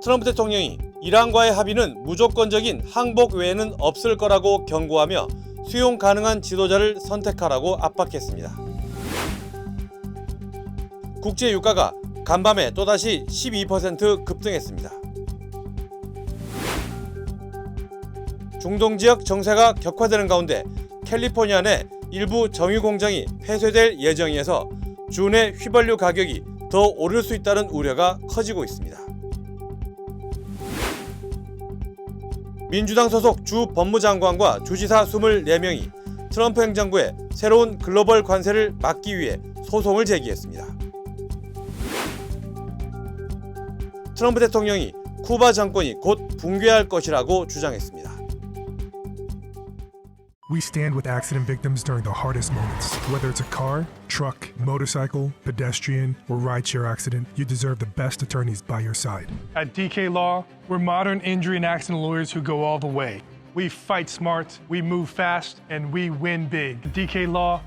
트럼프 대통령이 이란과의 합의는 무조건적인 항복 외에는 없을 거라고 경고하며 수용 가능한 지도자를 선택하라고 압박했습니다. 국제 유가가 간밤에 또다시 12% 급등했습니다. 중동 지역 정세가 격화되는 가운데 캘리포니아 내 일부 정유 공장이 폐쇄될 예정이어서 주내 휘발유 가격이 더 오를 수 있다는 우려가 커지고 있습니다. 민주당 소속 주 법무장관과 주지사 24명이 트럼프 행정부의 새로운 글로벌 관세를 막기 위해 소송을 제기했습니다. 트럼프 대통령이 쿠바 정권이 곧 붕괴할 것이라고 주장했습니다. We stand with accident victims during the hardest moments. Whether it's a car, truck, motorcycle, pedestrian, or rideshare accident, you deserve the best attorneys by your side. At DK Law, we're modern injury and accident lawyers who go all the way. We fight smart, we move fast, and we win big. At DK Law,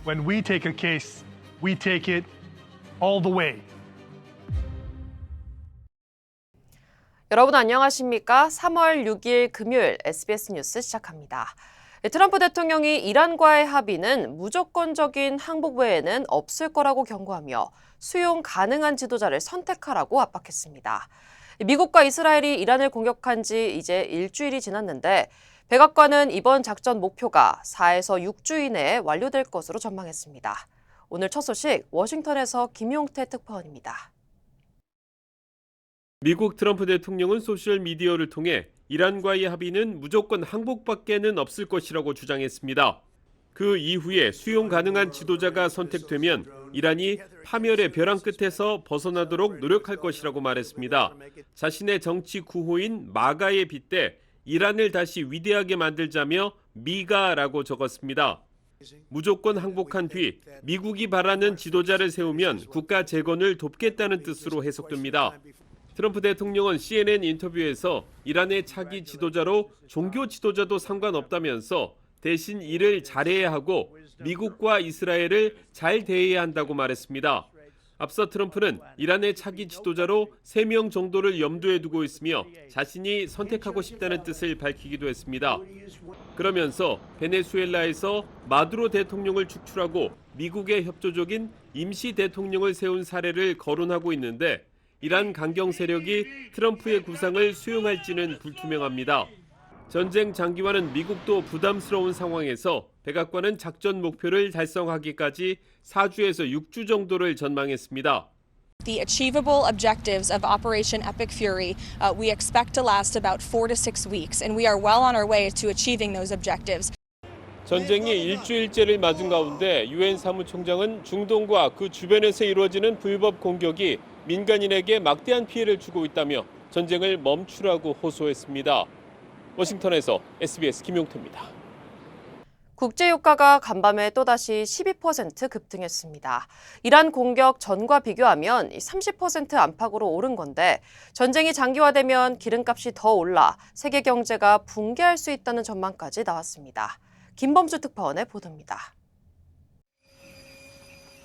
when we take a case, we take it all the way. 여러분 안녕하십니까? 3월 6일 금요일 SBS 뉴스 시작합니다. 트럼프 대통령이 이란과의 합의는 무조건적인 항복 외에는 없을 거라고 경고하며 수용 가능한 지도자를 선택하라고 압박했습니다. 미국과 이스라엘이 이란을 공격한 지 이제 일주일이 지났는데 백악관은 이번 작전 목표가 4에서 6주 이내에 완료될 것으로 전망했습니다. 오늘 첫 소식 워싱턴에서 김용태 특파원입니다. 미국 트럼프 대통령은 소셜미디어를 통해 이란과의 합의는 무조건 항복밖에는 없을 것이라고 주장했습니다. 그 이후에 수용 가능한 지도자가 선택되면 이란이 파멸의 벼랑 끝에서 벗어나도록 노력할 것이라고 말했습니다. 자신의 정치 구호인 마가에 빗대 이란을 다시 위대하게 만들자며 미가라고 적었습니다. 무조건 항복한 뒤 미국이 바라는 지도자를 세우면 국가 재건을 돕겠다는 뜻으로 해석됩니다. 트럼프 대통령은 CNN 인터뷰에서 이란의 차기 지도자로 종교 지도자도 상관없다면서 대신 일을 잘해야 하고 미국과 이스라엘을 잘 대해야 한다고 말했습니다. 앞서 트럼프는 이란의 차기 지도자로 3명 정도를 염두에 두고 있으며 자신이 선택하고 싶다는 뜻을 밝히기도 했습니다. 그러면서 베네수엘라에서 마두로 대통령을 축출하고 미국의 협조적인 임시 대통령을 세운 사례를 거론하고 있는데 이란 강경 세력이 트럼프의 구상을 수용할지는 불투명합니다. 전쟁 장기화는 미국도 부담스러운 상황에서 백악관은 작전 목표를 달성하기까지 4주에서 6주 정도를 전망했습니다. The achievable objectives of Operation Epic Fury we expect to last about 4 to 6 weeks, and we are well on our way to achieving those objectives. 전쟁이 일주일째를 맞은 가운데 유엔 사무총장은 중동과 그 주변에서 이루어지는 불법 공격이 민간인에게 막대한 피해를 주고 있다며 전쟁을 멈추라고 호소했습니다. 워싱턴에서 SBS 김용태입니다. 국제유가가 간밤에 또다시 12% 급등했습니다. 이란 공격 전과 비교하면 30% 안팎으로 오른 건데 전쟁이 장기화되면 기름값이 더 올라 세계 경제가 붕괴할 수 있다는 전망까지 나왔습니다. 김범수 특파원의 보도입니다.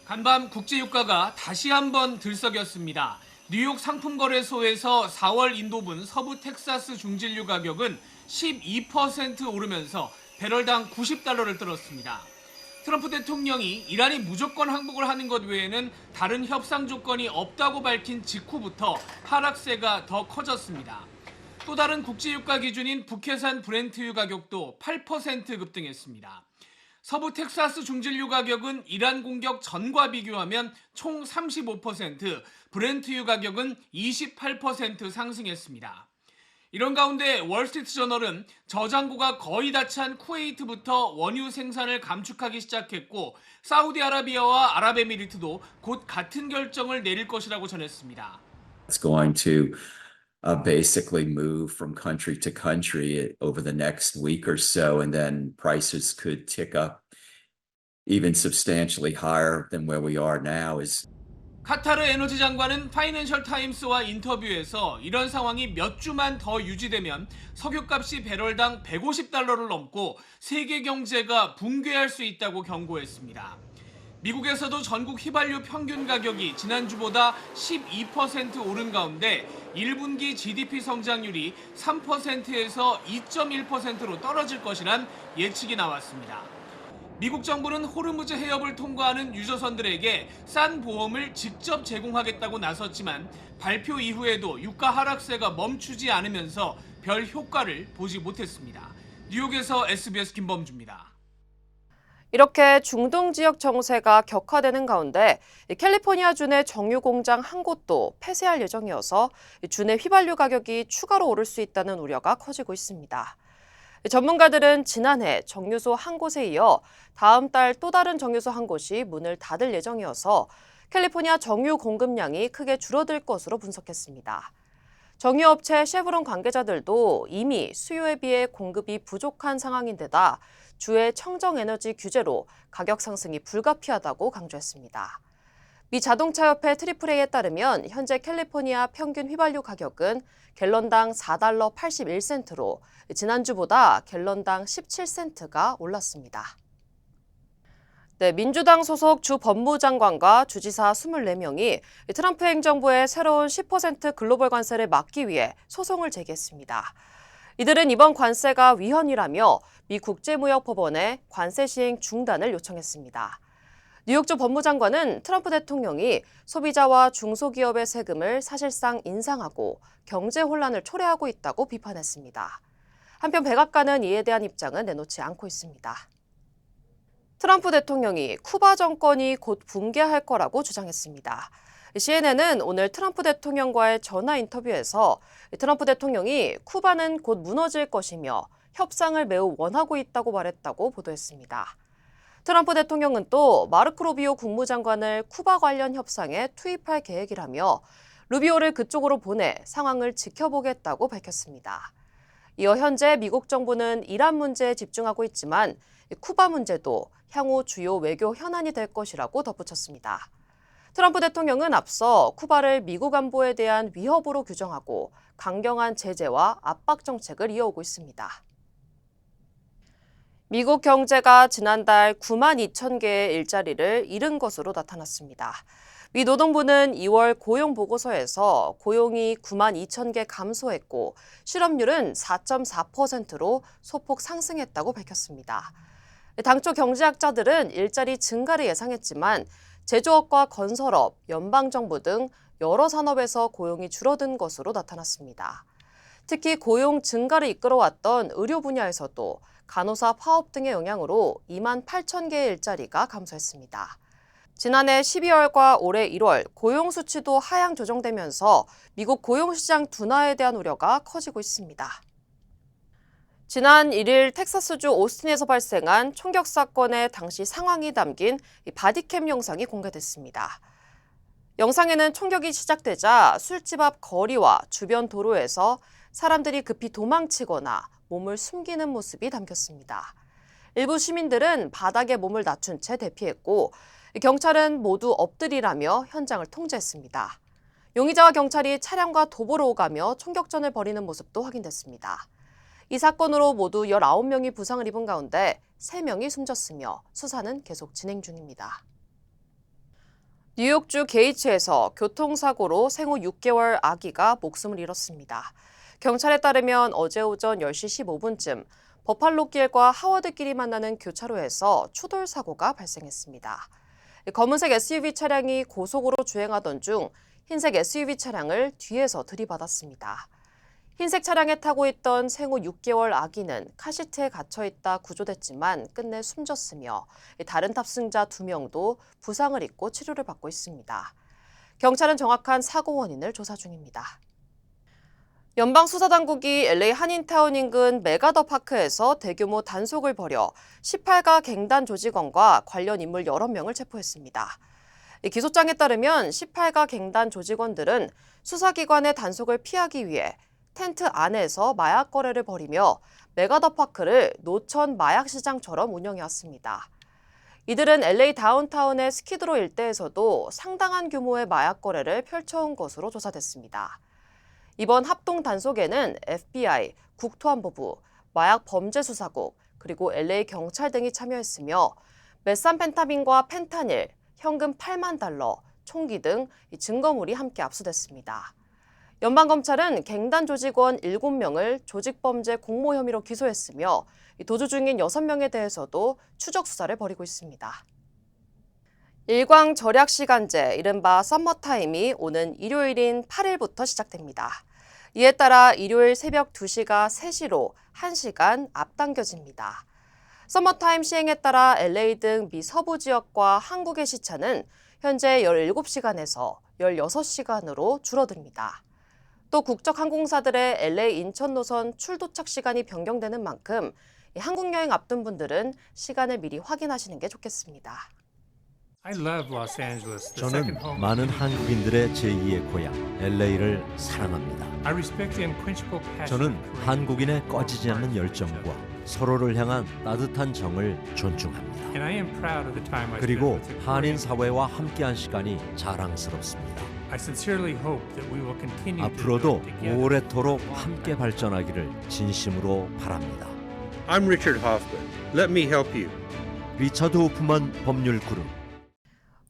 간밤 국제유가가 다시 한번 들썩였습니다. 뉴욕 상품거래소에서 4월 인도분 서부 텍사스 중진유 가격은 12% 오르면서 배럴당 90달러를 뚫었습니다. 트럼프 대통령이 이란이 무조건 항복을 하는 것 외에는 다른 협상 조건이 없다고 밝힌 직후부터 하락세가 더 커졌습니다. 또 다른 국제유가 기준인 북해산 브렌트유 가격도 8% 급등했습니다. 서부 텍사스 중진유 가격은 이란 공격 전과 비교하면 총 35%, 브렌트유 가격은 28% 상승했습니다. 이런 가운데 월스트리트저널은 저장고가 거의 다 찬 쿠웨이트부터 원유 생산을 감축하기 시작했고 사우디아라비아와 아랍에미리트도 곧 같은 결정을 내릴 것이라고 전했습니다. It's going to basically move from country to country over the next week or so, and then prices could tick up even substantially higher than where we are now. 카타르 에너지 장관은 파이낸셜 타임스와 인터뷰에서 이런 상황이 몇 주만 더 유지되면 석유값이 배럴당 150달러를 넘고 세계 경제가 붕괴할 수 있다고 경고했습니다. 미국에서도 전국 휘발유 평균 가격이 지난주보다 12% 오른 가운데 1분기 GDP 성장률이 3%에서 2.1%로 떨어질 것이란 예측이 나왔습니다. 미국 정부는 호르무즈 해협을 통과하는 유조선들에게 싼 보험을 직접 제공하겠다고 나섰지만 발표 이후에도 유가 하락세가 멈추지 않으면서 별 효과를 보지 못했습니다. 뉴욕에서 SBS 김범주입니다. 이렇게 중동 지역 정세가 격화되는 가운데 캘리포니아 준의 정유 공장 한 곳도 폐쇄할 예정이어서 준의 휘발유 가격이 추가로 오를 수 있다는 우려가 커지고 있습니다. 전문가들은 지난해 정유소 한 곳에 이어 다음 달 또 다른 정유소 한 곳이 문을 닫을 예정이어서 캘리포니아 정유 공급량이 크게 줄어들 것으로 분석했습니다. 정유업체 쉐브론 관계자들도 이미 수요에 비해 공급이 부족한 상황인데다 주의 청정에너지 규제로 가격 상승이 불가피하다고 강조했습니다. 미 자동차협회 트리플A에 따르면 현재 캘리포니아 평균 휘발유 가격은 갤런당 4달러 81센트로 지난주보다 갤런당 17센트가 올랐습니다. 네, 민주당 소속 주 법무장관과 주지사 24명이 트럼프 행정부의 새로운 10% 글로벌 관세를 막기 위해 소송을 제기했습니다. 이들은 이번 관세가 위헌이라며 미 국제무역법원에 관세 시행 중단을 요청했습니다. 뉴욕주 법무장관은 트럼프 대통령이 소비자와 중소기업의 세금을 사실상 인상하고 경제 혼란을 초래하고 있다고 비판했습니다. 한편 백악관은 이에 대한 입장은 내놓지 않고 있습니다. 트럼프 대통령이 쿠바 정권이 곧 붕괴할 거라고 주장했습니다. CNN은 오늘 트럼프 대통령과의 전화 인터뷰에서 트럼프 대통령이 쿠바는 곧 무너질 것이며 협상을 매우 원하고 있다고 말했다고 보도했습니다. 트럼프 대통령은 또 마르코 루비오 국무장관을 쿠바 관련 협상에 투입할 계획이라며 루비오를 그쪽으로 보내 상황을 지켜보겠다고 밝혔습니다. 이어 현재 미국 정부는 이란 문제에 집중하고 있지만 쿠바 문제도 향후 주요 외교 현안이 될 것이라고 덧붙였습니다. 트럼프 대통령은 앞서 쿠바를 미국 안보에 대한 위협으로 규정하고 강경한 제재와 압박 정책을 이어오고 있습니다. 미국 경제가 지난달 9만 2천 개의 일자리를 잃은 것으로 나타났습니다. 미 노동부는 2월 고용 보고서에서 고용이 9만 2천 개 감소했고 실업률은 4.4%로 소폭 상승했다고 밝혔습니다. 당초 경제학자들은 일자리 증가를 예상했지만 제조업과 건설업, 연방정부 등 여러 산업에서 고용이 줄어든 것으로 나타났습니다. 특히 고용 증가를 이끌어왔던 의료 분야에서도 간호사 파업 등의 영향으로 2만 8천 개의 일자리가 감소했습니다. 지난해 12월과 올해 1월 고용 수치도 하향 조정되면서 미국 고용시장 둔화에 대한 우려가 커지고 있습니다. 지난 1일 텍사스주 오스틴에서 발생한 총격 사건의 당시 상황이 담긴 바디캠 영상이 공개됐습니다. 영상에는 총격이 시작되자 술집 앞 거리와 주변 도로에서 사람들이 급히 도망치거나 몸을 숨기는 모습이 담겼습니다. 일부 시민들은 바닥에 몸을 낮춘 채 대피했고 경찰은 모두 엎드리라며 현장을 통제했습니다. 용의자와 경찰이 차량과 도보로 오가며 총격전을 벌이는 모습도 확인됐습니다. 이 사건으로 모두 19명이 부상을 입은 가운데 3명이 숨졌으며 수사는 계속 진행 중입니다. 뉴욕주 게이츠에서 교통사고로 생후 6개월 아기가 목숨을 잃었습니다. 경찰에 따르면 어제 오전 10시 15분쯤 버팔로길과 하워드길이 만나는 교차로에서 추돌 사고가 발생했습니다. 검은색 SUV 차량이 고속으로 주행하던 중 흰색 SUV 차량을 뒤에서 들이받았습니다. 흰색 차량에 타고 있던 생후 6개월 아기는 카시트에 갇혀있다 구조됐지만 끝내 숨졌으며 다른 탑승자 2명도 부상을 입고 치료를 받고 있습니다. 경찰은 정확한 사고 원인을 조사 중입니다. 연방수사당국이 LA 한인타운 인근 메가더파크에서 대규모 단속을 벌여 18가 갱단 조직원과 관련 인물 여러 명을 체포했습니다. 기소장에 따르면 18가 갱단 조직원들은 수사기관의 단속을 피하기 위해 텐트 안에서 마약 거래를 벌이며 메가더파크를 노천 마약시장처럼 운영해왔습니다. 이들은 LA 다운타운의 스키드로 일대에서도 상당한 규모의 마약 거래를 펼쳐온 것으로 조사됐습니다. 이번 합동 단속에는 FBI, 국토안보부, 마약범죄수사국, 그리고 LA 경찰 등이 참여했으며 메산펜타민과 펜타닐, 현금 8만 달러, 총기 등 증거물이 함께 압수됐습니다. 연방검찰은 갱단 조직원 7명을 조직범죄 공모 혐의로 기소했으며 도주 중인 6명에 대해서도 추적 수사를 벌이고 있습니다. 일광 절약 시간제, 이른바 썸머타임이 오는 일요일인 8일부터 시작됩니다. 이에 따라 일요일 새벽 2시가 3시로 1시간 앞당겨집니다. 썸머타임 시행에 따라 LA 등 미 서부 지역과 한국의 시차는 현재 17시간에서 16시간으로 줄어듭니다. 또 국적 항공사들의 LA 인천 노선 출도착 시간이 변경되는 만큼 한국 여행 앞둔 분들은 시간을 미리 확인하시는 게 좋겠습니다. 저는 많은 한국인들의 제2의 고향 LA를 사랑합니다. 저는 한국인의 꺼지지 않는 열정과 서로를 향한 따뜻한 정을 존중합니다. 그리고 한인 사회와 함께한 시간이 자랑스럽습니다. 앞으로도 오래도록 함께 발전하기를 진심으로 바랍니다. I'm Richard Hoffman. Let me help you. 리처드 호프만 법률 그룹.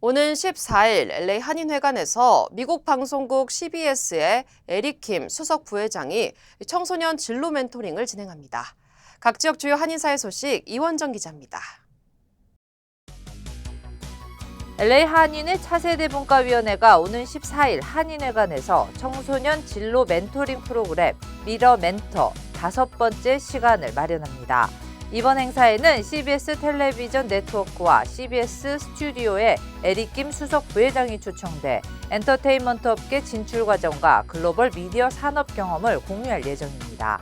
오는 14일 LA 한인회관에서 미국 방송국 CBS의 에릭 킴 수석 부회장이 청소년 진로 멘토링을 진행합니다. 각 지역 주요 한인사회 소식 이원정 기자입니다. LA 한인의 차세대 분과위원회가 오는 14일 한인회관에서 청소년 진로 멘토링 프로그램 미러 멘터 5번째 시간을 마련합니다. 이번 행사에는 CBS 텔레비전 네트워크와 CBS 스튜디오의 에릭 김 수석 부회장이 초청돼 엔터테인먼트 업계 진출 과정과 글로벌 미디어 산업 경험을 공유할 예정입니다.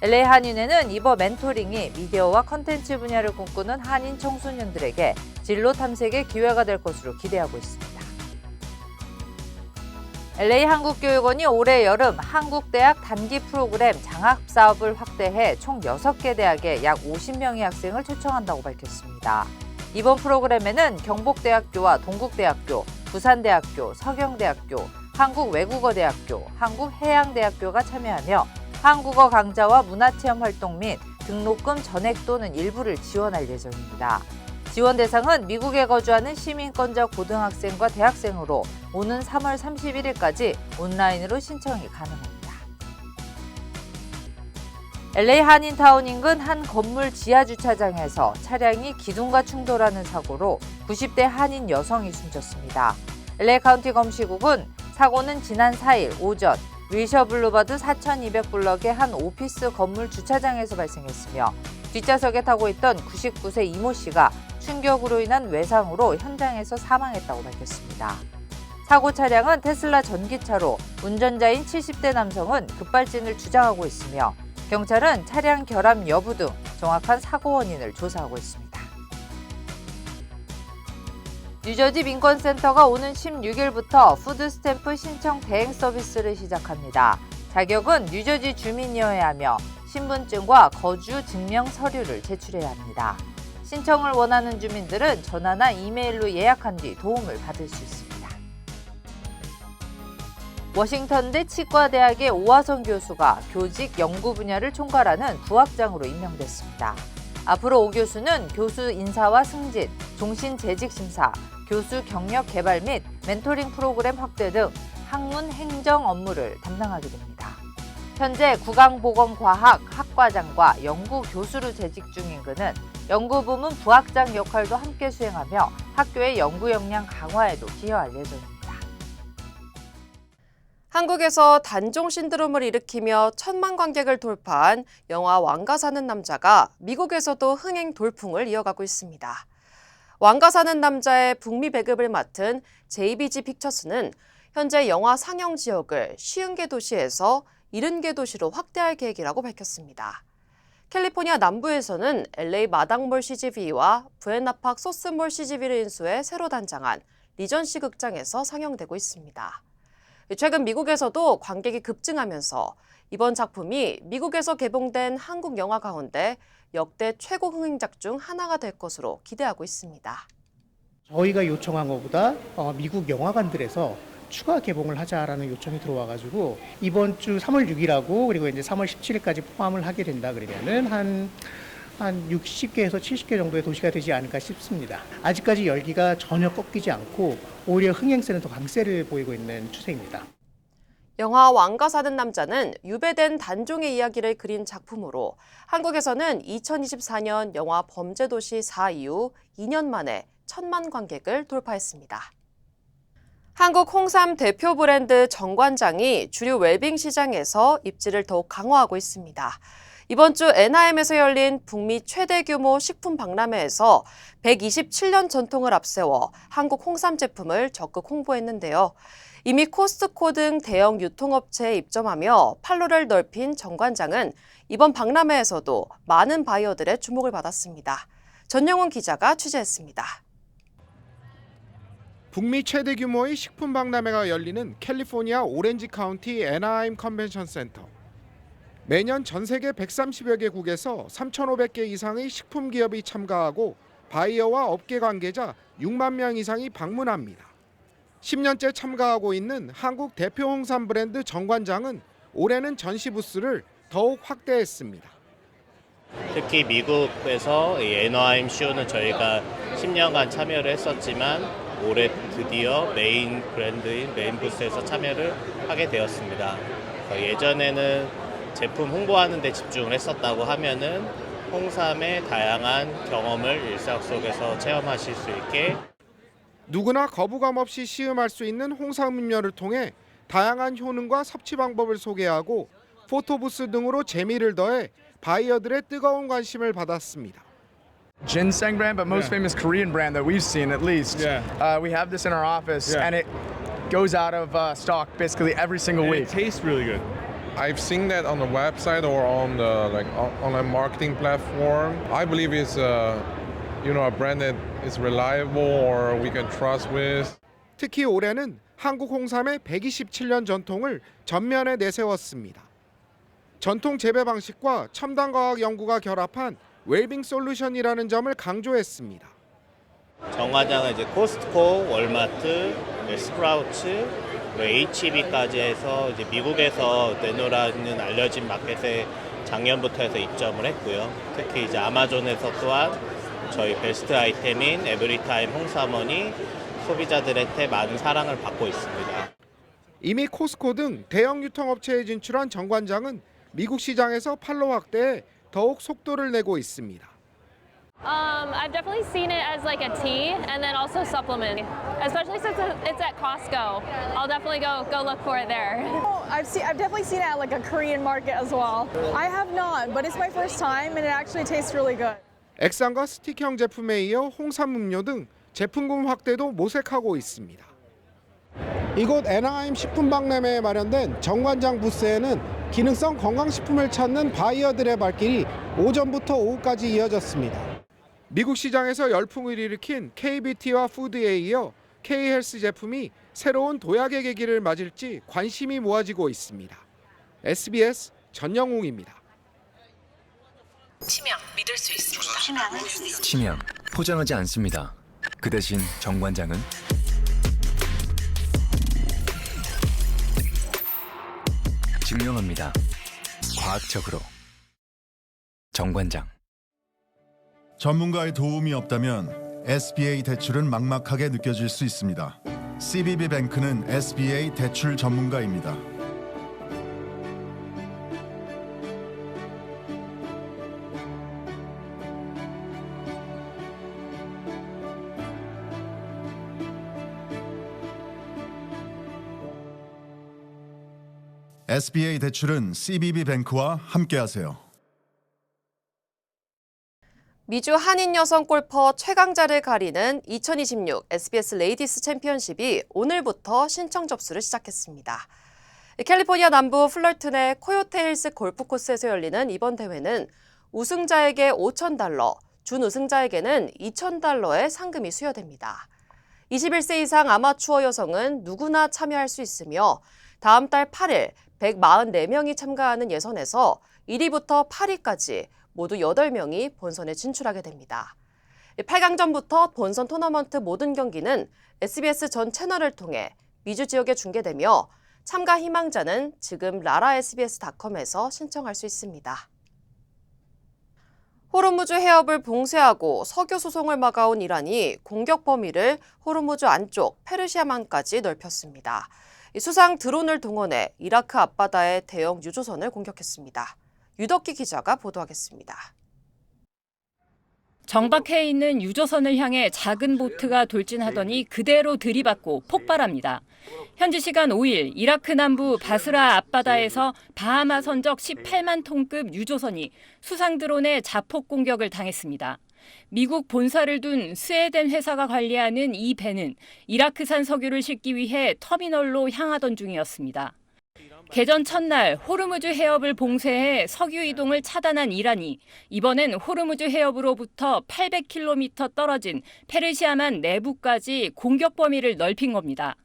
LA 한인회는 이번 멘토링이 미디어와 컨텐츠 분야를 꿈꾸는 한인 청소년들에게 진로 탐색의 기회가 될 것으로 기대하고 있습니다. LA 한국교육원이 올해 여름 한국대학 단기 프로그램 장학 사업을 확대해 총 6개 대학에 약 50명의 학생을 초청한다고 밝혔습니다. 이번 프로그램에는 경복대학교와 동국대학교, 부산대학교, 서경대학교, 한국외국어대학교, 한국해양대학교가 참여하며 한국어 강좌와 문화체험 활동 및 등록금 전액 또는 일부를 지원할 예정입니다. 지원 대상은 미국에 거주하는 시민권자 고등학생과 대학생으로 오는 3월 31일까지 온라인으로 신청이 가능합니다. LA 한인타운 인근 한 건물 지하 주차장에서 차량이 기둥과 충돌하는 사고로 90대 한인 여성이 숨졌습니다. LA 카운티 검시국은 사고는 지난 4일 오전 윌셔 블루버드 4200블럭의 한 오피스 건물 주차장에서 발생했으며 뒷좌석에 타고 있던 99세 이모 씨가 충격으로 인한 외상으로 현장에서 사망했다고 밝혔습니다. 사고 차량은 테슬라 전기차로 운전자인 70대 남성은 급발진을 주장하고 있으며 경찰은 차량 결함 여부 등 정확한 사고 원인을 조사하고 있습니다. 뉴저지 민권센터가 오는 16일부터 푸드스탬프 신청 대행 서비스를 시작합니다. 자격은 뉴저지 주민이어야 하며 신분증과 거주 증명 서류를 제출해야 합니다. 신청을 원하는 주민들은 전화나 이메일로 예약한 뒤 도움을 받을 수 있습니다. 워싱턴대 치과대학의 오하성 교수가 교직 연구 분야를 총괄하는 부학장으로 임명됐습니다. 앞으로 오 교수는 교수 인사와 승진, 종신 재직 심사, 교수 경력 개발 및 멘토링 프로그램 확대 등 학문 행정 업무를 담당하게 됩니다. 현재 국왕보건과학 학과장과 연구 교수로 재직 중인 그는 연구부문 부학장 역할도 함께 수행하며 학교의 연구 역량 강화에도 기여할 예정입니다. 한국에서 단종 신드롬을 일으키며 1000만 관객을 돌파한 영화 왕가 사는 남자가 미국에서도 흥행 돌풍을 이어가고 있습니다. 왕가 사는 남자의 북미 배급을 맡은 JBG 픽처스는 현재 영화 상영 지역을 50개 도시에서 70개 도시로 확대할 계획이라고 밝혔습니다. 캘리포니아 남부에서는 LA 마당몰 CGV와 부에나팍 소스몰 CGV를 인수해 새로 단장한 리전시 극장에서 상영되고 있습니다. 최근 미국에서도 관객이 급증하면서 이번 작품이 미국에서 개봉된 한국 영화 가운데 역대 최고 흥행작 중 하나가 될 것으로 기대하고 있습니다. 저희가 요청한 것보다 미국 영화관들에서 추가 개봉을 하자라는 요청이 들어와가지고 이번 주 3월 6일하고 그리고 이제 3월 17일까지 포함을 하게 된다 그러면은 한 한 60개에서 70개 정도의 도시가 되지 않을까 싶습니다. 아직까지 열기가 전혀 꺾이지 않고 오히려 흥행세는 더 강세를 보이고 있는 추세입니다. 영화 왕가 사는 남자는 유배된 단종의 이야기를 그린 작품으로 한국에서는 2024년 영화 범죄도시 4 이후 2년 만에 1,000만 관객을 돌파했습니다. 한국 홍삼 대표 브랜드 정관장이 주류 웰빙 시장에서 입지를 더욱 강화하고 있습니다. 이번 주 NIM에서 열린 북미 최대 규모 식품 박람회에서 127년 전통을 앞세워 한국 홍삼 제품을 적극 홍보했는데요. 이미 코스트코 등 대형 유통업체에 입점하며 판로를 넓힌 정관장은 이번 박람회에서도 많은 바이어들의 주목을 받았습니다. 전영훈 기자가 취재했습니다. 북미 최대 규모의 식품 박람회가 열리는 캘리포니아 오렌지 카운티 애나하임 컨벤션 센터. 매년 전 세계 130여 개국에서 3,500개 이상의 식품 기업이 참가하고 바이어와 업계 관계자 6만 명 이상이 방문합니다. 10년째 참가하고 있는 한국 대표 홍삼 브랜드 정관장은 올해는 전시 부스를 더욱 확대했습니다. 특히 미국에서 이 애너하임 쇼는 저희가 10년간 참여를 했었지만 올해 드디어 메인 브랜드인 메인 부스에서 참여를 하게 되었습니다. 예전에는 제품 홍보하는 데 집중을 했었다고 하면은 홍삼의 다양한 경험을 일상 속에서 체험하실 수 있게 누구나 거부감 없이 시음할 수 있는 홍삼 음료를 통해 다양한 효능과 섭취 방법을 소개하고 포토부스 등으로 재미를 더해 바이어들의 뜨거운 관심을 받았습니다. Ginseng brand, but most famous Korean brand that we've seen at least. We have this in our office and it goes out of stock basically every single week. It tastes really good. I've seen that on the website or on the online marketing platform. I believe it's a brand that is reliable or we can trust with. 특히 올해는 한국 홍삼의 127년 전통을 전면에 내세웠습니다. 전통 재배 방식과 첨단 과학 연구가 결합한 웰빙 솔루션이라는 점을 강조했습니다. 정관장은 이제 코스트코, 월마트, 스프라우츠, HEB까지 해서 이제 미국에서 내놓으라는 알려진 마켓에 작년부터 해서 입점을 했고요. 특히 이제 아마존에서 또한 저희 베스트 아이템인 에브리타임 홍삼원이 소비자들한테 많은 사랑을 받고 있습니다. 이미 코스코 등 대형 유통업체에 진출한 정관장은 미국 시장에서 판로 확대에 더욱 속도를 내고 있습니다. I've definitely seen it as like a tea and then also supplement, especially since it's at Costco. I'll definitely go look for it there. I've definitely seen it at like a Korean market as well. I have not, but it's my first time and it actually tastes really good. 액상과 스틱형 제품에 이어 홍삼 음료 등 제품군 확대도 모색하고 있습니다. 이곳 애나하임 식품박람회에 마련된 정관장 부스에는 기능성 건강식품을 찾는 바이어들의 발길이 오전부터 오후까지 이어졌습니다. 미국 시장에서 열풍을 일으킨 KBT와 푸드에 이어 K헬스 제품이 새로운 도약의 계기를 맞을지 관심이 모아지고 있습니다. SBS 전영웅입니다. 치명 믿을 수 있습니다. 치명 포장하지 않습니다. 그 대신 정관장은 증명합니다. 과학적으로. 정관장. 전문가의 도움이 없다면 SBA 대출은 막막하게 느껴질 수 있습니다. CBB뱅크는 SBA 대출 전문가입니다. SBA 대출은 CBB뱅크와 함께하세요. 미주 한인 여성 골퍼 최강자를 가리는 2026 SBS 레이디스 챔피언십이 오늘부터 신청 접수를 시작했습니다. 캘리포니아 남부 플러튼의 코요테 힐스 골프 코스에서 열리는 이번 대회는 우승자에게 $5,000, 준우승자에게는 $2,000의 상금이 수여됩니다. 21세 이상 아마추어 여성은 누구나 참여할 수 있으며 다음 달 8일 144명이 참가하는 예선에서 1위부터 8위까지 모두 8명이 본선에 진출하게 됩니다. 8강전부터 본선 토너먼트 모든 경기는 SBS 전 채널을 통해 미주 지역에 중계되며 참가 희망자는 지금 라라SBS.com에서 신청할 수 있습니다. 호르무즈 해협을 봉쇄하고 석유 수송을 막아온 이란이 공격 범위를 호르무즈 안쪽 페르시아만까지 넓혔습니다. 수상 드론을 동원해 이라크 앞바다의 대형 유조선을 공격했습니다. 유덕기 기자가 보도하겠습니다. 정박해 있는 유조선을 향해 작은 보트가 돌진하더니 그대로 들이받고 폭발합니다. 현지 시간 5일 이라크 남부 바스라 앞바다에서 바하마 선적 18만 톤급 유조선이 수상 드론의 자폭 공격을 당했습니다. 미국 본사를 둔 스웨덴 회사가 관리하는 이 배는 이라크산 석유를 싣기 위해 터미널로 향하던 중이었습니다. 개전 첫날 호르무즈 해협을 봉쇄해 석유 이동을 차단한 이란이 이번엔 호르무즈 해협으로부터 800km 떨어진 페르시아만 내부까지 공격 범위를 넓힌 겁니다.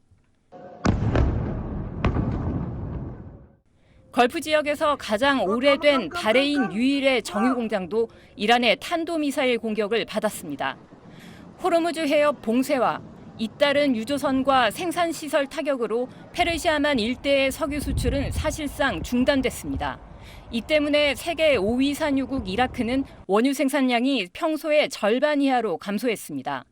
걸프 지역에서 가장 오래된 바레인 유일의 정유 공장도 이란의 탄도미사일 공격을 받았습니다. 호르무즈 해협 봉쇄와 잇따른 유조선과 생산시설 타격으로 페르시아만 일대의 석유 수출은 사실상 중단됐습니다. 이 때문에 세계 5위 산유국 이라크는 원유 생산량이 평소의 절반 이하로 감소했습니다.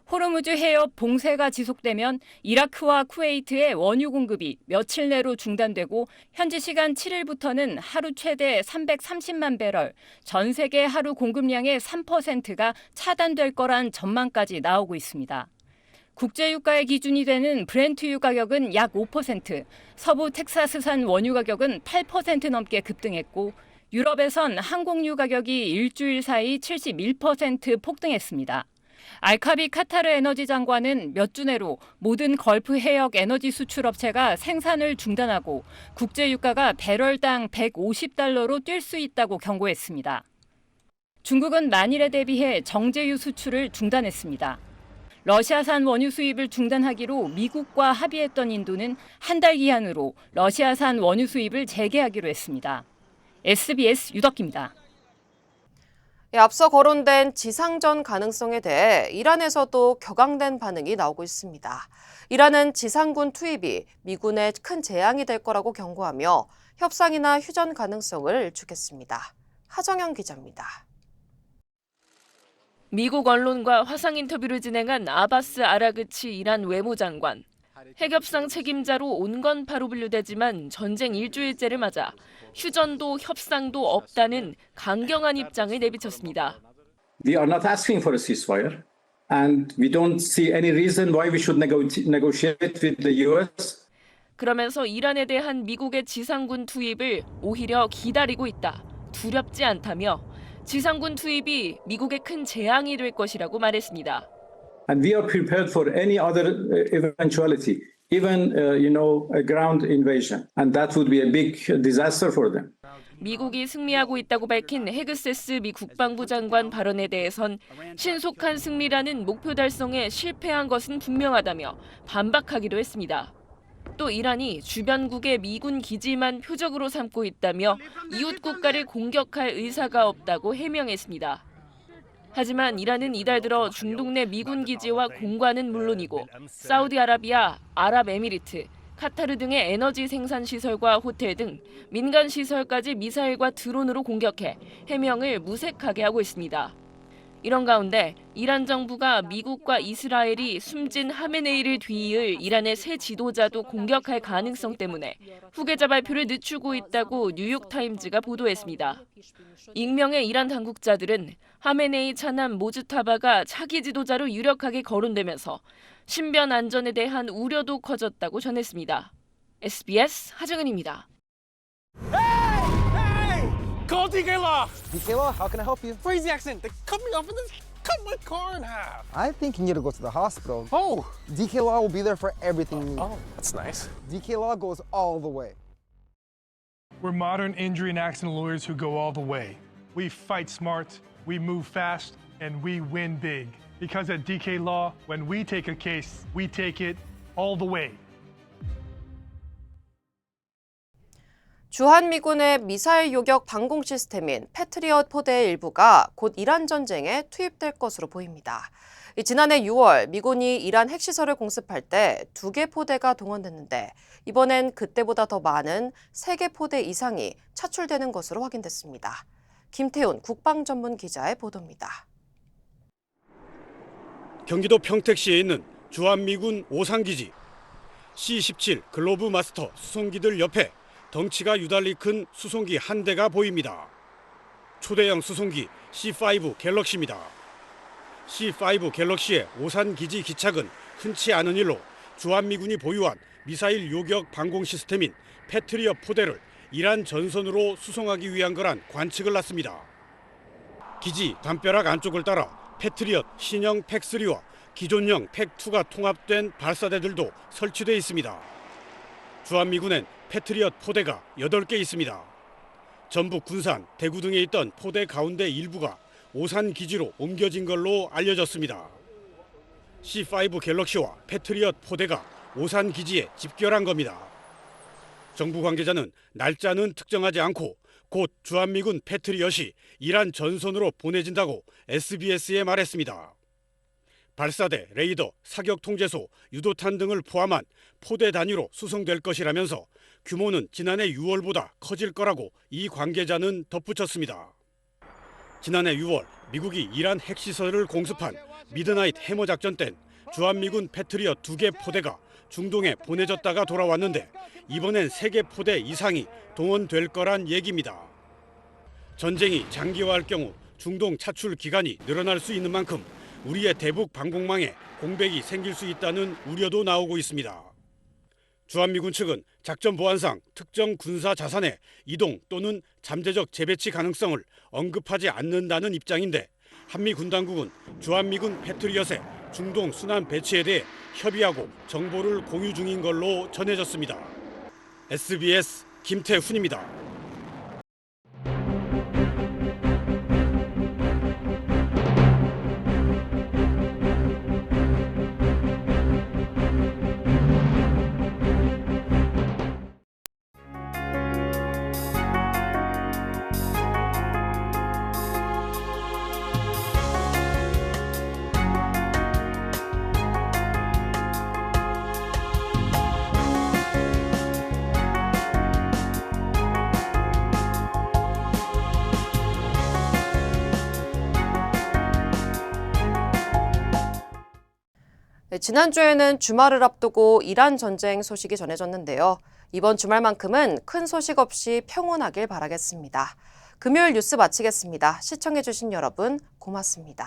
호르무즈 해협 봉쇄가 지속되면 이라크와 쿠웨이트의 원유 공급이 며칠 내로 중단되고 현지 시간 7일부터는 하루 최대 330만 배럴, 전 세계 하루 공급량의 3%가 차단될 거란 전망까지 나오고 있습니다. 국제유가의 기준이 되는 브렌트유 가격은 약 5%, 서부 텍사스산 원유 가격은 8% 넘게 급등했고 유럽에선 항공유 가격이 일주일 사이 71% 폭등했습니다. 알카비 카타르 에너지 장관은 몇 주 내로 모든 걸프 해역 에너지 수출 업체가 생산을 중단하고 국제유가가 배럴당 150달러로 뛸 수 있다고 경고했습니다. 중국은 만일에 대비해 정제유 수출을 중단했습니다. 러시아산 원유 수입을 중단하기로 미국과 합의했던 인도는 한 달 기한으로 러시아산 원유 수입을 재개하기로 했습니다. SBS 유덕기입니다. 앞서 거론된 지상전 가능성에 대해 이란에서도 격앙된 반응이 나오고 있습니다. 이란은 지상군 투입이 미군에 큰 재앙이 될 거라고 경고하며 협상이나 휴전 가능성을 일축했습니다. 하정영 기자입니다. 미국 언론과 화상 인터뷰를 진행한 아바스 아라그치 이란 외무장관. 핵협상 책임자로 온건파로 분류되지만 전쟁 일주일째를 맞아 휴전도 협상도 없다는 강경한 입장을 내비쳤습니다. We are not asking for a ceasefire, and we don't see any reason why we should negotiate with the US. 그러면서 이란에 대한 미국의 지상군 투입을 오히려 기다리고 있다. 두렵지 않다며 지상군 투입이 미국의 큰 재앙이 될 것이라고 말했습니다. And we are prepared for any other eventuality, even a ground invasion, and that would be a big disaster for them. 미국이 승리하고 있다고 밝힌 헤그세스 미 국방부 장관 발언에 대해선 신속한 승리라는 목표 달성에 실패한 것은 분명하다며 반박하기도 했습니다. 또 이란이 주변국의 미군 기지만 표적으로 삼고 있다며 이웃 국가를 공격할 의사가 없다고 해명했습니다. 하지만 이란은 이달 들어 중동 내 미군 기지와 공관은 물론이고 사우디아라비아, 아랍에미리트, 카타르 등의 에너지 생산 시설과 호텔 등 민간 시설까지 미사일과 드론으로 공격해 해명을 무색하게 하고 있습니다. 이런 가운데 이란 정부가 미국과 이스라엘이 숨진 하메네이를 뒤이을 이란의 새 지도자도 공격할 가능성 때문에 후계자 발표를 늦추고 있다고 뉴욕타임즈가 보도했습니다. 익명의 이란 당국자들은 하메네이 차남 모즈타바가 차기 지도자로 유력하게 거론되면서 신변 안전에 대한 우려도 커졌다고 전했습니다. SBS 하정은입니다. Call DK Law. DK Law, how can I help you? Crazy accident. They cut me off and then cut my car in half. I think you need to go to the hospital. Oh. DK Law will be there for everything you need. Oh, that's nice. DK Law goes all the way. We're modern injury and accident lawyers who go all the way. We fight smart, we move fast, and we win big. Because at DK Law, when we take a case, we take it all the way. 주한미군의 미사일 요격 방공 시스템인 패트리엇 포대의 일부가 곧 이란 전쟁에 투입될 것으로 보입니다. 지난해 6월 미군이 이란 핵시설을 공습할 때 2개 포대가 동원됐는데 이번엔 그때보다 더 많은 3개 포대 이상이 차출되는 것으로 확인됐습니다. 김태훈 국방전문기자의 보도입니다. 경기도 평택시에 있는 주한미군 오산기지. C-17 글로브 마스터 수송기들 옆에 덩치가 유달리 큰 수송기 한 대가 보입니다. 초대형 수송기 C5 갤럭시입니다. C5 갤럭시의 오산기지 기착은 흔치 않은 일로 주한미군이 보유한 미사일 요격 방공 시스템인 패트리엇 포대를 이란 전선으로 수송하기 위한 거란 관측을 났습니다. 기지 담벼락 안쪽을 따라 패트리엇 신형 팩3와 기존형 팩2가 통합된 발사대들도 설치돼 있습니다. 주한미군엔 패트리엇 포대가 8개 있습니다. 전북, 군산, 대구 등에 있던 포대 가운데 일부가 오산 기지로 옮겨진 걸로 알려졌습니다. C5 갤럭시와 패트리엇 포대가 오산 기지에 집결한 겁니다. 정부 관계자는 날짜는 특정하지 않고 곧 주한미군 패트리엇이 이란 전선으로 보내진다고 SBS에 말했습니다. 발사대, 레이더, 사격 통제소, 유도탄 등을 포함한 포대 단위로 수송될 것이라면서 규모는 지난해 6월보다 커질 거라고 이 관계자는 덧붙였습니다. 지난해 6월 미국이 이란 핵시설을 공습한 미드나잇 해머 작전 땐 주한미군 패트리엇 2개 포대가 중동에 보내졌다가 돌아왔는데 이번엔 3개 포대 이상이 동원될 거란 얘기입니다. 전쟁이 장기화할 경우 중동 차출 기간이 늘어날 수 있는 만큼 우리의 대북 방공망에 공백이 생길 수 있다는 우려도 나오고 있습니다. 주한미군 측은 작전 보안상 특정 군사 자산의 이동 또는 잠재적 재배치 가능성을 언급하지 않는다는 입장인데 한미 군 당국은 주한미군 패트리엇의 중동 순환 배치에 대해 협의하고 정보를 공유 중인 걸로 전해졌습니다. SBS 김태훈입니다. 지난주에는 주말을 앞두고 이란 전쟁 소식이 전해졌는데요. 이번 주말만큼은 큰 소식 없이 평온하길 바라겠습니다. 금요일 뉴스 마치겠습니다. 시청해주신 여러분 고맙습니다.